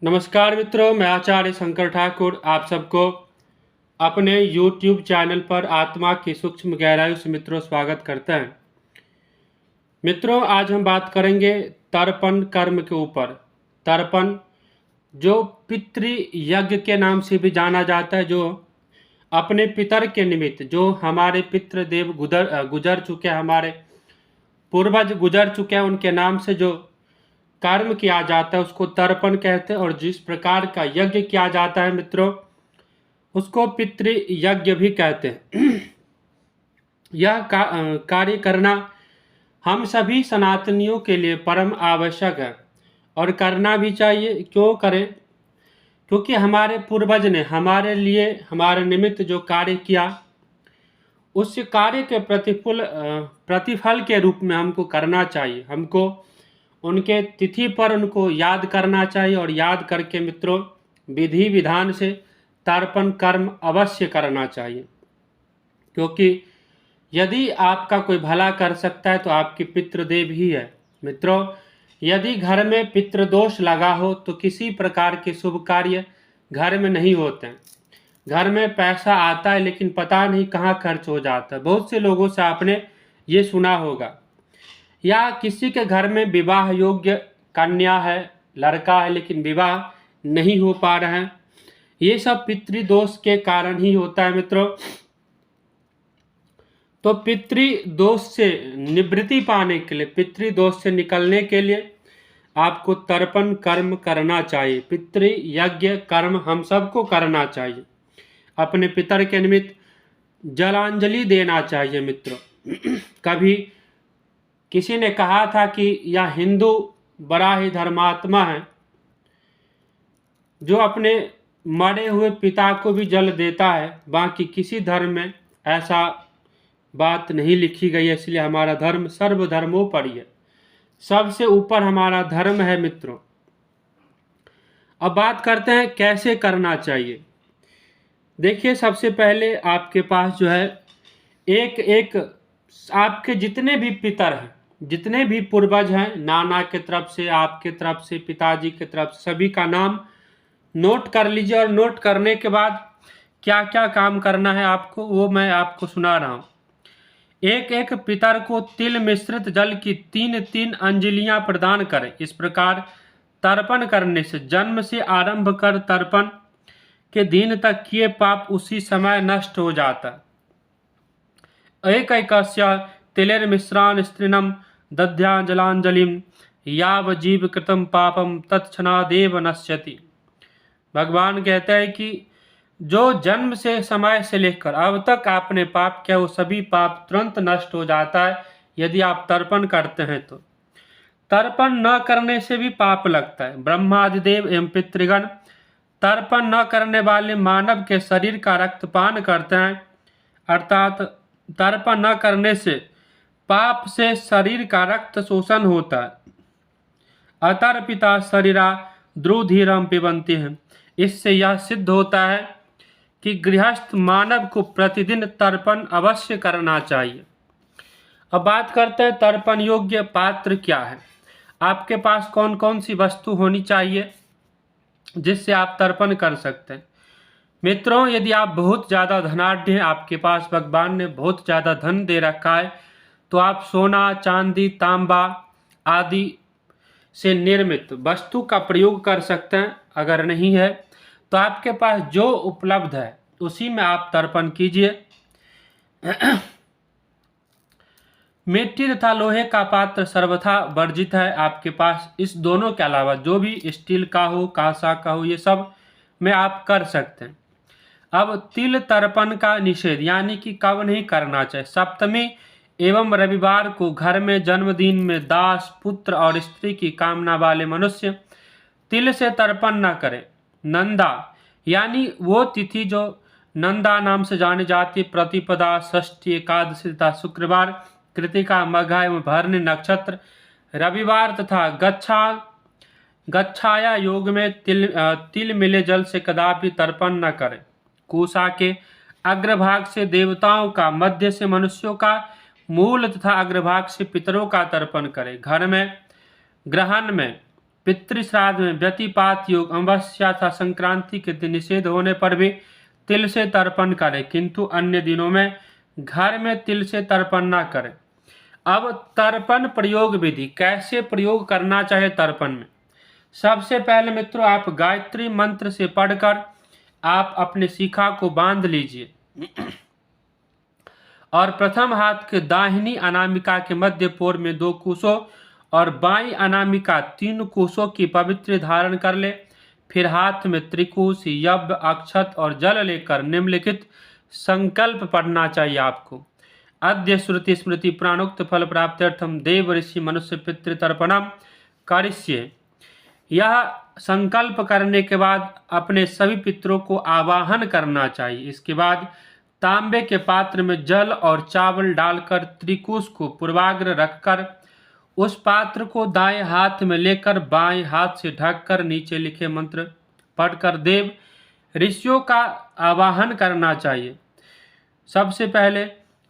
नमस्कार मित्रों, मैं आचार्य शंकर ठाकुर आप सबको अपने YouTube चैनल पर आत्मा की सूक्ष्म गहराई से मित्रों स्वागत करते हैं। मित्रों, आज हम बात करेंगे तर्पण कर्म के ऊपर। तर्पण जो पितृ यज्ञ के नाम से भी जाना जाता है, जो अपने पितर के निमित्त, जो हमारे पितृदेव गुजर चुके हैं, हमारे पूर्वज गुजर चुके हैं, उनके नाम से जो कर्म किया जाता है उसको तर्पण कहते हैं। और जिस प्रकार का यज्ञ किया जाता है मित्रों, उसको पितृ यज्ञ भी कहते हैं। यह कार्य करना हम सभी सनातनियों के लिए परम आवश्यक है और करना भी चाहिए। क्यों करें? क्योंकि हमारे पूर्वज ने हमारे लिए, हमारे निमित्त जो कार्य किया, उस कार्य के प्रतिफल के रूप में हमको करना चाहिए। हमको उनके तिथि पर उनको याद करना चाहिए और याद करके मित्रों विधि विधान से तर्पण कर्म अवश्य करना चाहिए। क्योंकि यदि आपका कोई भला कर सकता है तो आपके पितृदेव ही है। मित्रों, यदि घर में पितृदोष लगा हो तो किसी प्रकार के शुभ कार्य घर में नहीं होते हैं। घर में पैसा आता है लेकिन पता नहीं कहाँ खर्च हो जाता है। बहुत से लोगों से आपने ये सुना होगा, या किसी के घर में विवाह योग्य कन्या है, लड़का है, लेकिन विवाह नहीं हो पा रहा है। ये सब पितृदोष के कारण ही होता है मित्रों। तो पितृदोष से निवृत्ति पाने के लिए, पितृदोष से निकलने के लिए आपको तर्पण कर्म करना चाहिए। पितृ यज्ञ कर्म हम सबको करना चाहिए। अपने पितर के निमित्त जलांजलि देना चाहिए मित्रों। कभी किसी ने कहा था कि यह हिंदू बड़ा ही धर्मात्मा है, जो अपने मरे हुए पिता को भी जल देता है। बाकी किसी धर्म में ऐसा बात नहीं लिखी गई है, इसलिए हमारा धर्म सर्वधर्मोपरि है। सबसे ऊपर हमारा धर्म है मित्रों। अब बात करते हैं कैसे करना चाहिए। देखिए, सबसे पहले आपके पास जो है एक आपके जितने भी पितर हैं, जितने भी पूर्वज हैं, नाना के तरफ से, आपके तरफ से, पिताजी के तरफ से, सभी का नाम नोट कर लीजिए। और नोट करने के बाद क्या क्या काम करना है आपको, वो मैं आपको सुना रहा हूँ। एक एक पितर को तिल मिश्रित जल की 3-3 अंजलियां प्रदान करें। इस प्रकार तर्पण करने से जन्म से आरंभ कर तर्पण के दिन तक किए पाप उसी समय नष्ट हो जाता। एकैकस्य तिलेर्मिश्रान् स्त्रीणं दद्या जलांजलिं यावजीव कृतं पापम तत्क्षणादेव नश्यति। भगवान कहते हैं कि जो जन्म से समय से लेकर अब तक आपने पाप किया, वो सभी पाप तुरंत नष्ट हो जाता है यदि आप तर्पण करते हैं तो। तर्पण न करने से भी पाप लगता है। ब्रह्मादिदेव एवं पितृगण तर्पण न करने वाले मानव के शरीर का रक्तपान करते हैं, अर्थात तर्पण न करने से पाप से शरीर का रक्त शोषण होता है। अतर्पिता शरीरा द्रुधिरम पिबंती है। इससे यह सिद्ध होता है कि गृहस्थ मानव को प्रतिदिन तर्पण अवश्य करना चाहिए। अब बात करते हैं तर्पण योग्य पात्र क्या है। आपके पास कौन कौन सी वस्तु होनी चाहिए जिससे आप तर्पण कर सकते हैं। मित्रों, यदि आप बहुत ज़्यादा धनाढ्य हैं, आपके पास भगवान ने बहुत ज़्यादा धन दे रखा है, तो आप सोना, चांदी, तांबा आदि से निर्मित वस्तु का प्रयोग कर सकते हैं। अगर नहीं है तो आपके पास जो उपलब्ध है उसी में आप तर्पण कीजिए। मिट्टी तथा लोहे का पात्र सर्वथा वर्जित है। आपके पास इस दोनों के अलावा जो भी स्टील का हो, कांसा का हो, ये सब में आप कर सकते हैं। अब तिल तर्पण का निषेध, यानी कि कब नहीं करना चाहिए। सप्तमी एवं रविवार को घर में जन्मदिन में दास, पुत्र और स्त्री की कामना वाले मनुष्य तिल से तर्पण न करें। नंदा, यानी वो तिथि जो नंदा नाम से जानी जाती, प्रतिपदा, षष्ठी, एकादशी तथा शुक्रवार, कृतिका, मघा एवं भरणी नक्षत्र, रविवार तथा गच्छाया योग में तिल मिले जल से कदापि तर्पण न करें। कुशा के अग्रभाग से देवताओं का, मध्य से मनुष्यों का, मूल तथा अग्रभाग से पितरों का तर्पण करें। घर में ग्रहण में पितृश्राद्ध में व्यतिपात योग अमावस्या तथा संक्रांति के दिन निषेध होने पर भी तिल से तर्पण करें, किंतु अन्य दिनों में घर में तिल से तर्पण ना करें। अब तर्पण प्रयोग विधि, कैसे प्रयोग करना चाहिए तर्पण में। सबसे पहले मित्रों, आप गायत्री मंत्र से पढ़कर आप अपने शिखा को बांध लीजिए और प्रथम हाथ के दाहिनी अनामिका के मध्य पोर में 2 कुशों और बाईं अनामिका 3 कुशों की पवित्र धारण कर ले। फिर हाथ में त्रिकुश, यज्ञ, अक्षत और जल लेकर निम्नलिखित संकल्प पढ़ना चाहिए आपको। अद्य श्रुति स्मृति प्राणोक्त फल प्राप्त्यर्थम देव ऋषि मनुष्य पितृतर्पणम करिष्ये। यह संकल्प करने के बाद अपने सभी पितरों को आवाहन करना चाहिए। इसके बाद तांबे के पात्र में जल और चावल डालकर त्रिकुश को पूर्वाग्र रखकर उस पात्र को दाएं हाथ में लेकर बाएं हाथ से ढककर नीचे लिखे मंत्र पढ़कर देव ऋषियों का आवाहन करना चाहिए। सबसे पहले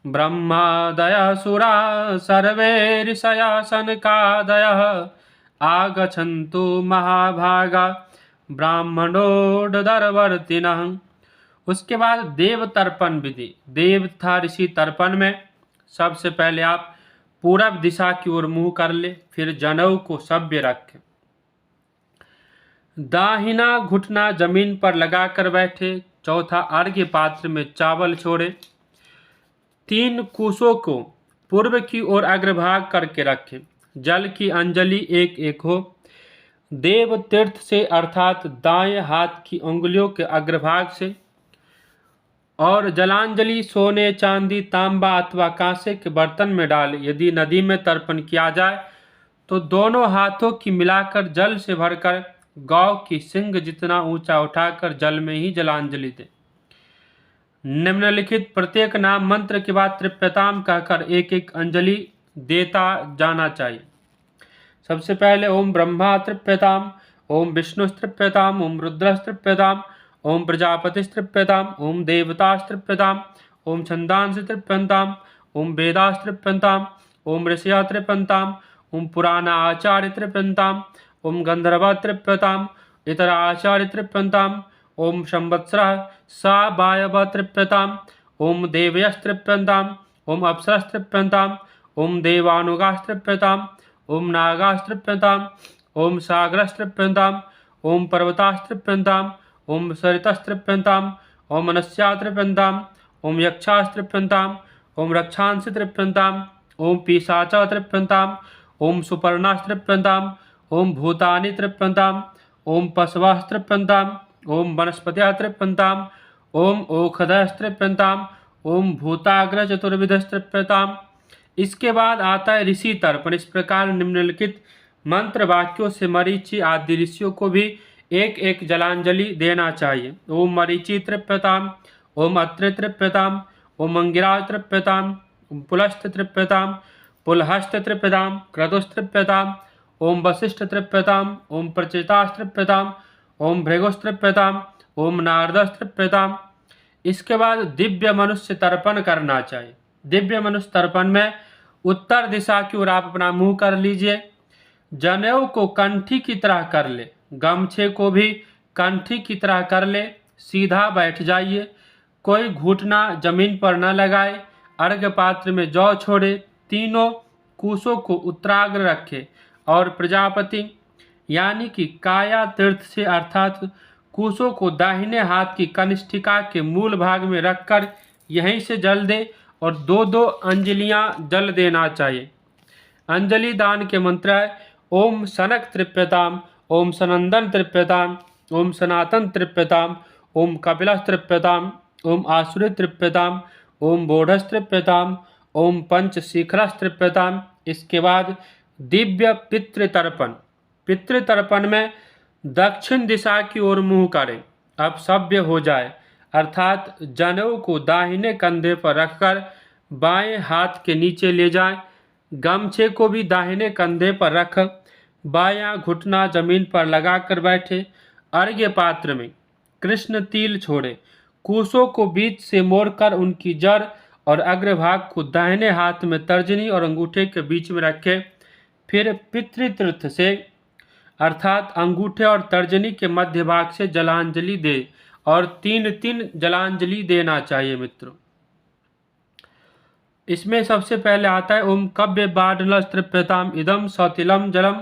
ब्रह्मादय सुरा सर्वे ऋषया सनकादयः आगच्छन्तु महाभागा ब्राह्मणोदरवर्तिनः। उसके बाद देव तर्पण विधि। देव तथा ऋषि तर्पण में सबसे पहले आप पूरब दिशा की ओर मुंह कर ले, फिर जनेऊ को सभ्य रखें, दाहिना घुटना जमीन पर लगाकर बैठे। चौथा, अर्घ्य पात्र में चावल छोड़े। 3 कुशों को पूर्व की ओर अग्रभाग करके रखें। जल की अंजलि 1-1 हो। देव तीर्थ से अर्थात दाएं हाथ की उंगलियों के अग्रभाग से, और जलांजलि सोने, चांदी, तांबा अथवा कांसे के बर्तन में डाल। यदि नदी में तर्पण किया जाए तो दोनों हाथों की मिलाकर जल से भरकर गौ की सिंग जितना ऊंचा उठाकर जल में ही जलांजलि दे। निम्नलिखित प्रत्येक नाम मंत्र के बाद तृप्यताम कहकर 1-1 अंजलि देता जाना चाहिए। सबसे पहले ओम ब्रह्मा तृप्यताम, ओम विष्णु तृप्यताम, ओम रुद्र तृप्यताम, ओम प्रजापति तृप्यताम, ओम देवतास तृप्यताम, ओम छंदांस तृप्यताम, ओम वेदास तृप्यताम, ओम ऋषया तृप्यताम, ओम पुराना आचार्य तृप्यताम, ओम गंधर्व तृप्यताम, इतर आचार्य तृप्यताम, ओम संवत्सरः सा वायव तृप्यताम, ओम देवयस् तृप्यताम, ओम अप्सरस् तृप्यताम, ओम देवानुगास् तृप्यताम, ओम नागास् तृप्यताम, ओम सागरस् तृप्यताम, ओम पर्वतास् तृप्यताम, ओम सरितस् तृप्यताम, ओम मनस्या तृप्यताम, ओम यक्षास् तृप्यताम, ओम रक्षांस तृप्यताम, ओम पिशाचा तृप्यताम, ओम सुपर्णास् तृप्यताम, ओम भूतानि तृप्यताम, ओम पशवः तृप्यताम, ओम वनस्पतयः तृप्यताम, ओम ओषधयः तृप्यताम, ओम भूताग्र चतुर्विधः तृप्यताम। इसके बाद आता है ऋषि तर्पण। इस प्रकार निम्नलिखित मंत्र वाक्यों से मरीचि आदि ऋषियों को भी 1-1 जलांजलि देना चाहिए। ओम मरीचि तृप्यताम, ओम अत्रि तृप्यताम, ओम अंगिराज तृप्यताम, ओम पुलस्त्य तृप्यताम, पुलहस्त तृप्यताम, क्रतुस् तृप्यताम, ओम वसिष्ठ तृप्यताम, ओम प्रचेतास् तृप्यताम, ओम भृगुस् तृप्यताम, ओम नारदस् तृप्यताम। इसके बाद दिव्य मनुष्य तर्पण करना चाहिए। दिव्य मनुष्य तर्पण में उत्तर दिशा की ओर आप अपना मुंह कर लीजिए। जनेऊ को कंठी की तरह कर ले, गमछे को भी कंठी की तरह कर ले। सीधा बैठ जाइए, कोई घुटना जमीन पर न लगाए। अर्घ्य पात्र में जौ छोड़े, तीनों कुशों को उत्तराग्र रखे और प्रजापति यानी कि काया तीर्थ से अर्थात कुशों को दाहिने हाथ की कनिष्ठिका के मूल भाग में रखकर यहीं से जल दे और 2-2 अंजलियां जल देना चाहिए। अंजलि दान के मंत्र है ओम सनक तृप्यताम, ओम सनंदन तृप्यताम, ओम सनातन तृप्यताम, ओम कपिलस् तृप्यताम, ओम आसुरी तृप्यताम, ओम बोढ़स् तृप्यताम, ओम पंचशिखरस् तृप्यताम। इसके बाद दिव्य पितृतर्पण। पितृतर्पण में दक्षिण दिशा की ओर मुंह करें। अब सभ्य हो जाए अर्थात जनेऊ को दाहिने कंधे पर रखकर बाएं हाथ के नीचे ले जाएं। गमछे को भी दाहिने कंधे पर रख बायां घुटना जमीन पर लगाकर बैठे। अर्घ्य पात्र में कृष्ण तिल छोड़े। कुशों को बीच से मोड़कर उनकी जड़ और अग्रभाग को दाहिने हाथ में तर्जनी और अंगूठे के बीच में रखे। फिर पितृतीर्थ से अर्थात अंगूठे और तर्जनी के मध्य भाग से जलांजलि दे और 3-3 जलांजलि देना चाहिए मित्रों। इसमें सबसे पहले आता है ओम कव्य बाडनस्त्रप्यताम इदम सौतिलम जलम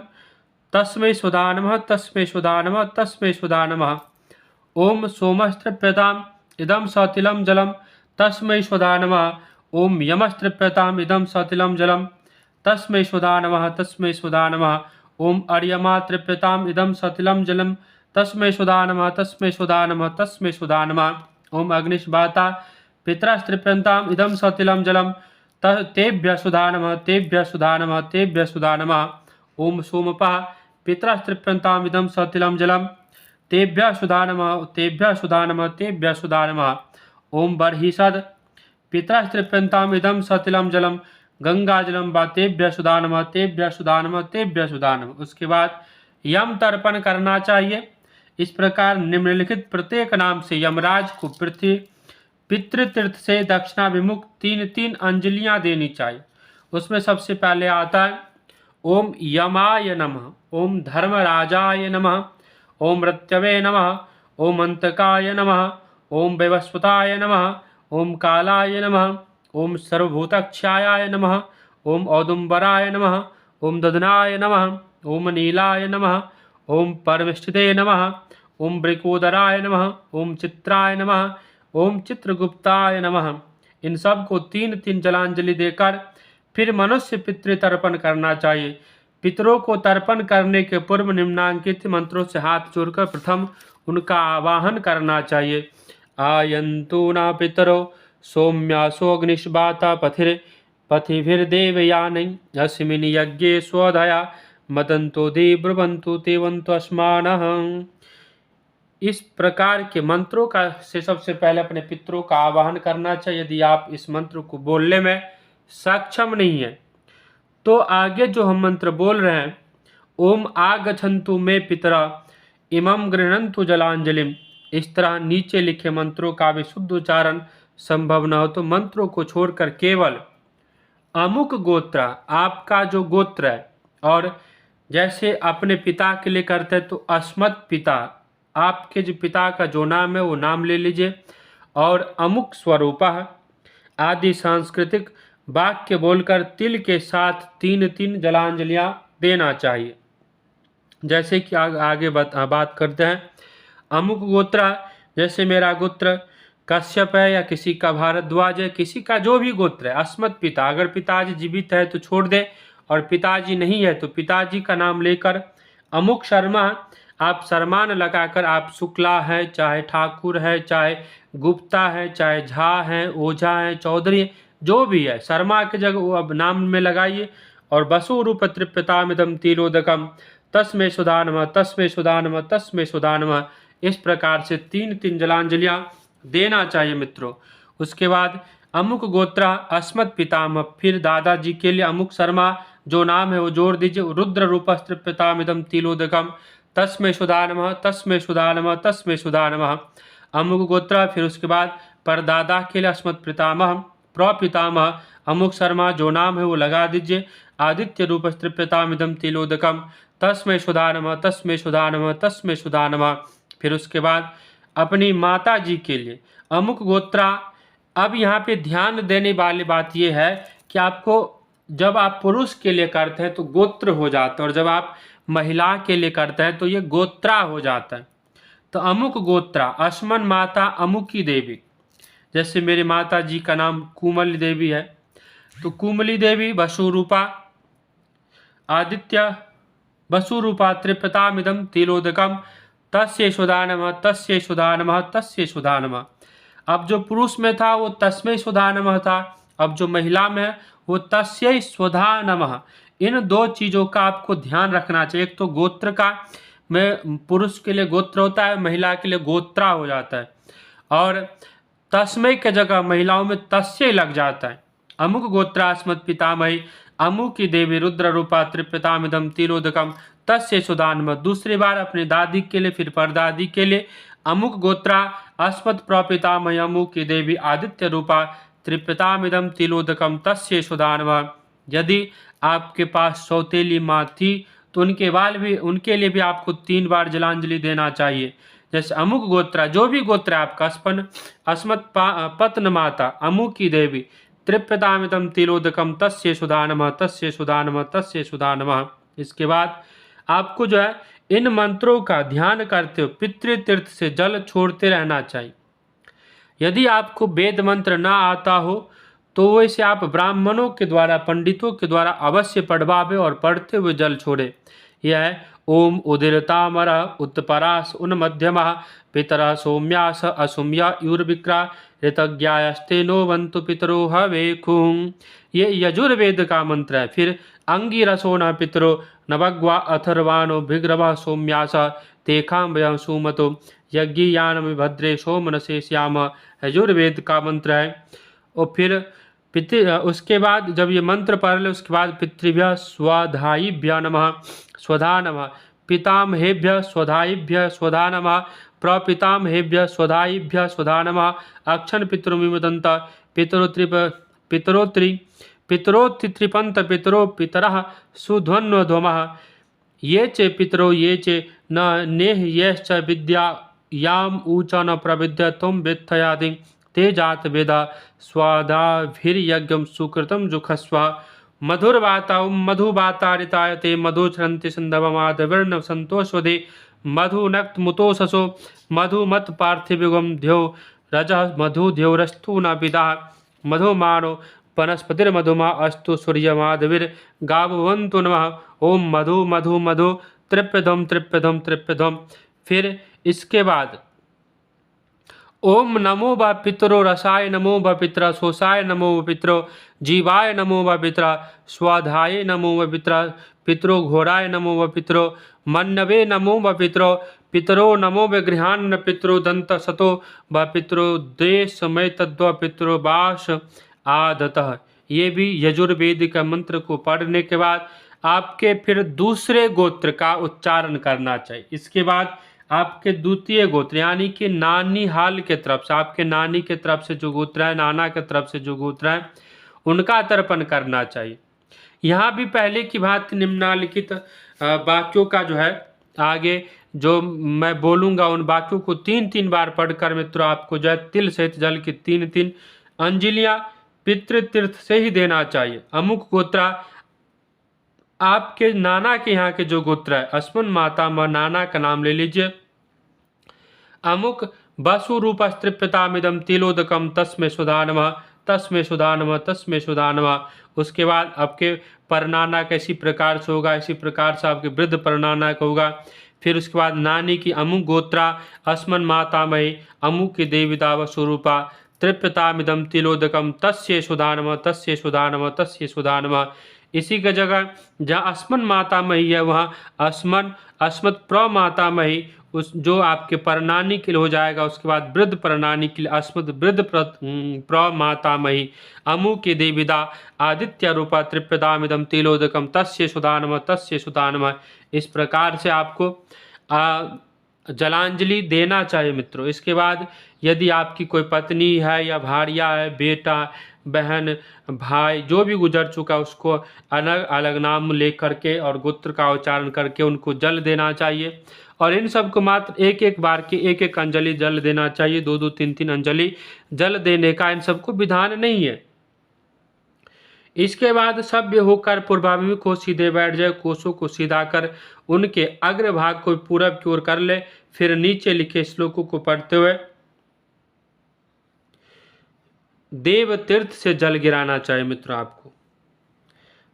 तस्मै सुधा नमः तस्मै सुधा नमः तस्मै सुधा नमः। ओम सोमस्त्रप्यताम इदम सौतिलम जलम तस्मै सुधा नमः। ओम यमस्त्रप्यताम इदम सौतिलम जलम तस्मै सुधा नमः तस्मै सुधा नमः। ओम अर्यमा तृप्यताम इदम सौतिलम जलम तस्मै सुधा नमः तस्मै सुधा नमः तस्मै सुधा नमः। ओम अग्निष्वाता पितरस्तृप्यताम इदम सौतिलम जलम तेभ्य सुधा नमः तेभ्य सुधा नमः तेभ्य सुधा नमः। ओम सोमपः पितरस्तृप्यताम इदम सौतिलम जलम तेभ्य सुधा नमः तेभ्य सुधा नमः तेभ्य सुधा नमः। ओम बर्हिषद पितरस्तृप्यताम इदम सौतिलम जलम गंगाजलम व तेभ्य सुधा नमः तेभ्य सुधा नमः तेभ्य सुधा नमः। उसके बाद यम तर्पण करना चाहिए। इस प्रकार निम्नलिखित प्रत्येक नाम से यमराज को पृथ्वी पितृतीर्थ से दक्षिणाभिमुख 3-3 अंजलियां देनी चाहिए। उसमें सबसे पहले आता है ओम यमाय नमः, ओम धर्मराजाय नमः, ओम मृत्यवे नमः, ओम अंतकाय नमः, ओम वैवस्वताय नमः, ओम कालाय नमः, ओम सर्वभूतक्षयाय नमः, ओम औदुम्बराय नमः, ओम दधनाय नमः, ओम नीलाय नमः, ओम परमिष्ठिते नमः, ओम वृकोदराय नमः, ओम चित्राय नमः, ओम चित्रगुप्ताय नमः। इन सब को 3-3 जलांजलि देकर फिर मनुष्य पितृतर्पण करना चाहिए। पितरों को तर्पण करने के पूर्व निम्नांकित मंत्रों से हाथ जोड़कर प्रथम उनका आवाहन करना चाहिए। आयन्तु न पितरो सौम्यासोऽग्निष्वाता पथिभिर्देवयानै अस्मिन् यज्ञे स्वधया मदन्तो देब्रवन्तु तेवन्तु अस्मानः। इस प्रकार के मंत्रों का से सबसे पहले अपने पितरों का आवाहन करना चाहिए। यदि आप इस मंत्र को बोलने में सक्षम नहीं है तो आगे जो हम मंत्र बोल रहे हैं ओम आगच्छन्तु मे पितरा इमं गृह्णन्तु जलांजलिम, इस तरह नीचे लिखे मंत्रों का भी शुद्ध उच्चारण संभव न हो तो मंत्रों को छोड़कर केवल अमुक गोत्र, आपका जो गोत्र है, और जैसे अपने पिता के लिए करते हैं तो अस्मत् पिता, आपके जो पिता का जो नाम है वो नाम ले लीजिए, और अमुक स्वरूपः आदि सांस्कृतिक वाक्य बोलकर तिल के साथ 3-3 जलांजलियां देना चाहिए। जैसे कि आगे बात करते हैं अमुक गोत्र, जैसे मेरा गोत्र कश्यप है या किसी का भारद्वाज है, किसी का जो भी गोत्र है, अस्मत् पिता, अगर पिताजी जीवित है तो छोड़ दे और पिताजी नहीं है तो पिताजी का नाम लेकर अमुक शर्मा, आप शर्मान लगाकर, आप शुक्ला है चाहे ठाकुर है चाहे गुप्ता है चाहे झा है ओझा है चौधरी, जो भी है शर्मा की जगह वो अब नाम में लगाइए। और वसु रूप तृप्यतामिदं तिलोदकम तस्मै सुधा नमः तस्मै सुधा नमः तस्मै सुधा नमः। इस प्रकार से 3-3 जलांजलियां देना चाहिए मित्रों। उसके बाद अमुक गोत्रा अस्मत् पितामह, फिर दादाजी के लिए अमुक शर्मा जो नाम है वो जोड़ दीजिए। रुद्र रूपस्त्रिप्यतामिदं तिलोदकम तस्मै सुधा नमः तस्मै सुधा नमः तस्मै सुधा नमः। अमुक गोत्रा, फिर उसके बाद परदादा के लिए अस्मत् पितामह प्रपितामह अमुक शर्मा जो नाम है वो लगा दीजिए। आदित्य रूपस्त्रिप्यतामिदं तिलोदकम तस्मै सुधा नमः तस्मै सुधा नमः तस्मै सुधा नमः। फिर उसके बाद अपनी माता जी के लिए अमुक गोत्रा। अब यहाँ पे ध्यान देने वाली बात यह है कि आपको जब आप पुरुष के लिए करते हैं तो गोत्र हो जाता है, और जब आप महिला के लिए करते हैं तो ये गोत्रा हो जाता है। तो अमुक गोत्रा अस्मन माता अमुकी देवी, जैसे मेरी माता जी का नाम कुमली देवी है तो कुमली देवी वसुरूपा आदित्य वसुरूपा त्रिप्यतामिदं तिलोदकम तस्यै सुधा नमः तस्यै सुधा नमः तस्यै सुधा नमः। अब जो पुरुष में था वो तस्मै सुधा नमः था, अब जो महिला में है वो तस्यै सुधा नमः। इन दो चीज़ों का आपको ध्यान रखना चाहिए। एक तो गोत्र का में पुरुष के लिए गोत्र होता है, महिला के लिए गोत्रा हो जाता है, और तस्मै के जगह महिलाओं में तस्यै लग जाता है। अमुक गोत्रास्मत् पितामही अमुकी देवी रुद्र रूपा त्रिप्यतामिदं तिलोदकम तस्यै सुधा नमः। दूसरी बार अपनी दादी के लिए, फिर परदादी के लिए अमुक गोत्रा अस्मत् प्रपितामही अमुकी देवी आदित्य रूपा त्रिप्यतामिदं तिलोदकम तस्यै सुधा नमः। यदि आपके पास सौतेली माँ थी तो उनके लिए भी आपको 3 बार जलांजलि देना चाहिए। जैसे अमुक गोत्र, जो भी गोत्र है आपका, अस्मत् पत्न माता अमुक की देवी, तृप्यतामिदं तिलोदकम तस्य सुधा नमः, तस्य सुधा नमः, तस्य सुधा नमः। इसके बाद आपको जो है इन मंत्रों का ध्यान करते हुए पितृतीर्थ से जल छोड़ते रहना चाहिए। यदि आपको वेद मंत्र ना आता हो तो वैसे आप ब्राह्मणों के द्वारा, पंडितों के द्वारा अवश्य पढ़वावे और पढ़ते हुए जल छोड़े। यह है ओम उदिरतामर उत्परास उन्मध्यमः पितरः सौम्यास असुम्या यूर्विक्रा ऋतज्ञायस्ते नो वंतु पितरो हवेकुं। ये यजुर्वेद का मंत्र है। फिर अंगिरसो न पितरो नवग्वा अथर्वाणो भिग्रवा सौम्यास तेखाम वयं सुमतो यज्ञयान भद्रे सोमनसे श्याम, यजुर्वेद का मंत्र है। और फिर उसके बाद जब ये मंत्र पढ़ ले उसके बाद पितृभ्य स्वधायिभ्य नमः स्वधा नमः, पितामहेभ्य स्वधायिभ्य स्वधा नमः, प्रपितामहेभ्य स्वधायिभ्य स्वधा नमः, अक्षण पितृमिमदंत पितरोत्रिपंत पितरो पितरः सुध्वन्वध्वमः, ये चे पितरो ये चे न नेह यश्च विद्या याम ऊचा न प्रविद्य तुम वित्थयादि ते जात वेदा स्वादाभिर्यज्ञम सुकृतम जुखस्व मधुरवाता मधुवातारिताय ते मधुचरन्ति सिन्धवमादविर्ण संतोषवदे मधुनक्त मुतोषसो मधुमत पार्थिविगम ध्यो रजः मधुध्योरस्तु न विदा मधुमानो वनस्पतिर्मधुमा अस्तु सूर्यमाधविर्गावन्तु नमः। ओम मधु मधु मधु तृप्यधम तृप्यधम तृप्यधम। फिर इसके बाद ओम नमो व पितरो रसाय नमो व पितरा शोषाय नमो व पितरो जीवाय नमो व पितरा स्वाधाय नमो व पितरा पितरो घोराय नमो व पितरो मन्नवे नमो व पितरो पितरो नमो व गृहान्न पितरो दंत सतो व पितरो देश समय तद्व पितरो बास आदतः। ये भी यजुर्वेद का मंत्र को पढ़ने के बाद आपके फिर दूसरे गोत्र का उच्चारण करना चाहिए। इसके बाद आपके द्वितीय गोत्र यानी कि नानी हाल के तरफ से, आपके नानी के तरफ से जो गोत्र है, नाना के तरफ से जो गोत्र है, उनका तर्पण करना चाहिए। यहाँ भी पहले की भांति निम्नलिखित वाक्यों का जो है आगे जो मैं बोलूँगा उन वाक्यों को 3-3 बार पढ़कर मित्रों आपको जो है तिल सहित जल की 3-3 अंजलियाँ पितृतीर्थ से ही देना चाहिए। अमुक गोत्रा आपके नाना के यहाँ के जो गोत्र है, अस्मन माता म नाना का नाम ले लीजिए। अमुक वसु रूपस्त्रिप्यतामिदम तिलोदकम तस्मे सुधा नमः, तस्मे सुधा नमः, तस्मे सुधा नमः। उसके बाद आपके परनाना का इसी प्रकार से होगा, इसी प्रकार से आपके वृद्ध परनाना का होगा। फिर उसके बाद नानी की अमुक गोत्रा अस्मन मातामही अमुक की देवीदाव स्वरूपा तृप्यतामिदम तिलोदकम तस्य सुधा नमः, तस्य सुधा नमः, तस्य सुधा नमः। इसी का जगह जहाँ अस्मन मातामही है वहाँ अस्मत् प्रमातामही उस जो आपके परनानी के लिए हो जाएगा। उसके बाद वृद्ध परनानी के लिए अस्मद वृद्ध प्रमातामही अमु के देविदा आदित्य रूपा तृप्यदामिदम तिलोदकम तस्य सुधा नमः, तस्य सुधा नमः। इस प्रकार से आपको जलांजलि देना चाहिए मित्रों। इसके बाद यदि आपकी कोई पत्नी है या भारिया है, बेटा बहन भाई जो भी गुजर चुका उसको अलग अलग नाम ले करके और गोत्र का उच्चारण करके उनको जल देना चाहिए। और इन सबको मात्र एक एक बार की एक एक अंजलि जल देना चाहिए, 2-2 3-3 अंजलि जल देने का इन सबको विधान नहीं है। इसके बाद सभ्य होकर पूर्वाभिमुख को सीधे बैठ जाए, कोसों को सीधा कर उनके अग्रभाग को पूरब की ओर कर ले। फिर नीचे लिखे श्लोकों को पढ़ते हुए देव तीर्थ से जल गिराना चाहिए मित्रों आपको।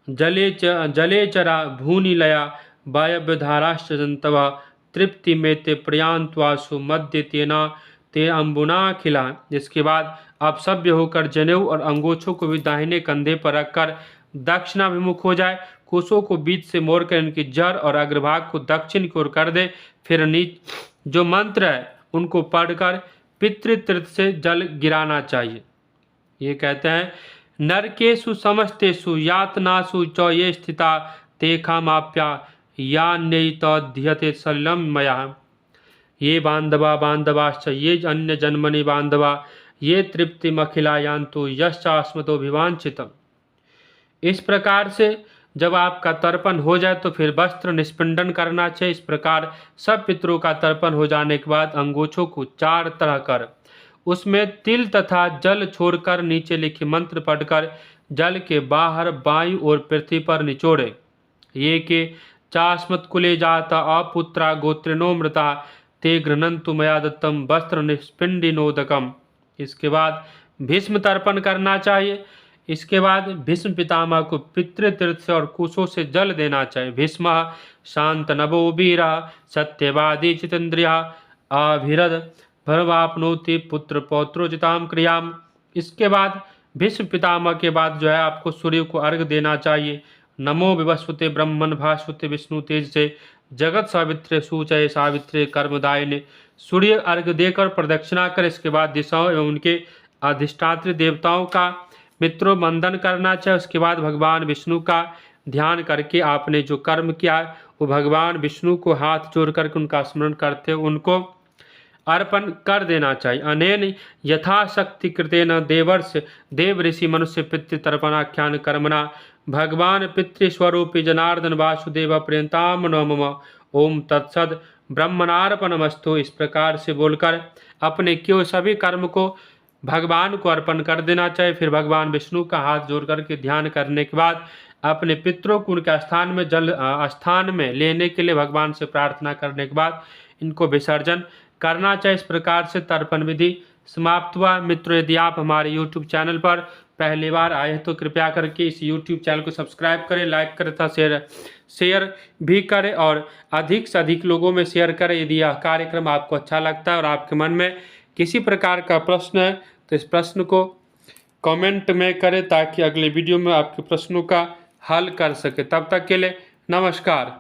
जले चरा भूनि लया वायव्य धाराश्च जंतवा तृप्ति में ते प्रयांतवासु मध्य तेना ते अम्बुना खिला। जिसके बाद आप सभ्य होकर जनेऊ और अंगोछों को भी दाहिने कंधे पर रखकर दक्षिणाभिमुख हो जाए। कोसों को बीच से मोड़कर इनकी जड़ और अग्रभाग को दक्षिण की ओर कर दे। फिर जो मंत्र है उनको पढ़कर पितृतीर्थ से जल गिराना चाहिए। ये कहते हैं नरकेषु समस्तेषु यातनासु च ये स्थिता तेखामाप्या यान्यैतध्यते सलिलं मया ये बांधवा बांधवाश्च ये अन्य जन्मनि बांधवा ये तृप्तिमखिला यान्तु यश्चास्मतो विवांछितम्। इस प्रकार से जब आपका तर्पण हो जाए तो फिर वस्त्र निष्पिंडन करना चाहिए। इस प्रकार सब पितरों का तर्पण हो जाने के बाद अंगोछों को 4 तरह कर उसमें तिल तथा जल छोड़कर नीचे लिखे मंत्र पढ़कर जल के बाहर बाईं ओर पृथ्वी पर निचोड़े। ये के चास्मत्कुले जाता अपुत्रा गोत्रिनो मृता ते गृह्णन्तु मया दत्तम वस्त्र निष्पिंडिनोदकम। इसके बाद भीष्म तर्पण करना चाहिए। इसके बाद भीष्म पितामह को पितृतीर्थ से और कुशों से जल देना चाहिए। भीष्म शांत नभो वीरा सत्यवादी चितेन्द्रिया अभिरद भरवापनोति पुत्र पौत्रोजिताम क्रियाम। इसके बाद भीष्म पितामह के बाद जो है आपको सूर्य को अर्घ देना चाहिए। नमो विवस्वते ब्रह्मण भास्वते विष्णु तेज से जगत सावित्रे सूचय सावित्रे कर्मदायिने। सूर्य अर्घ देकर प्रदक्षिणा कर इसके बाद दिशाओं एवं उनके अधिष्ठात्री देवताओं का मित्रों वंदन करना चाहिए। उसके बाद भगवान विष्णु का ध्यान करके आपने जो कर्म किया है वो भगवान विष्णु को हाथ जोड़ करके उनका स्मरण करते हुए उनको अर्पण कर देना चाहिए। अनेन यथाशक्ति कृतेन देवर्ष देव ऋषि मनुष्य पितृतर्पणाख्यान कर्मणा भगवान पितृस्वरूपी जनार्दन वासुदेव प्रियंताम नमः। ओम तत्सद ब्रह्मणार्पणमस्तु। इस प्रकार से बोलकर अपने किए सभी कर्म को भगवान को अर्पण कर देना चाहिए। फिर भगवान विष्णु का हाथ जोड़ करके ध्यान करने के बाद अपने पितरों को उनके स्थान में लेने के लिए भगवान से प्रार्थना करने के बाद इनको विसर्जन करना चाहिए। इस प्रकार से तर्पण विधि समाप्त हुआ। मित्रों, यदि आप हमारे YouTube चैनल पर पहली बार आए हैं तो कृपया करके इस YouTube चैनल को सब्सक्राइब करें, लाइक करें तथा शेयर भी करें और अधिक से अधिक लोगों में शेयर करें। यदि यह कार्यक्रम आपको अच्छा लगता है और आपके मन में किसी प्रकार का प्रश्न है तो इस प्रश्न को कमेंट में करें ताकि अगले वीडियो में आपके प्रश्नों का हल कर सके। तब तक के लिए नमस्कार।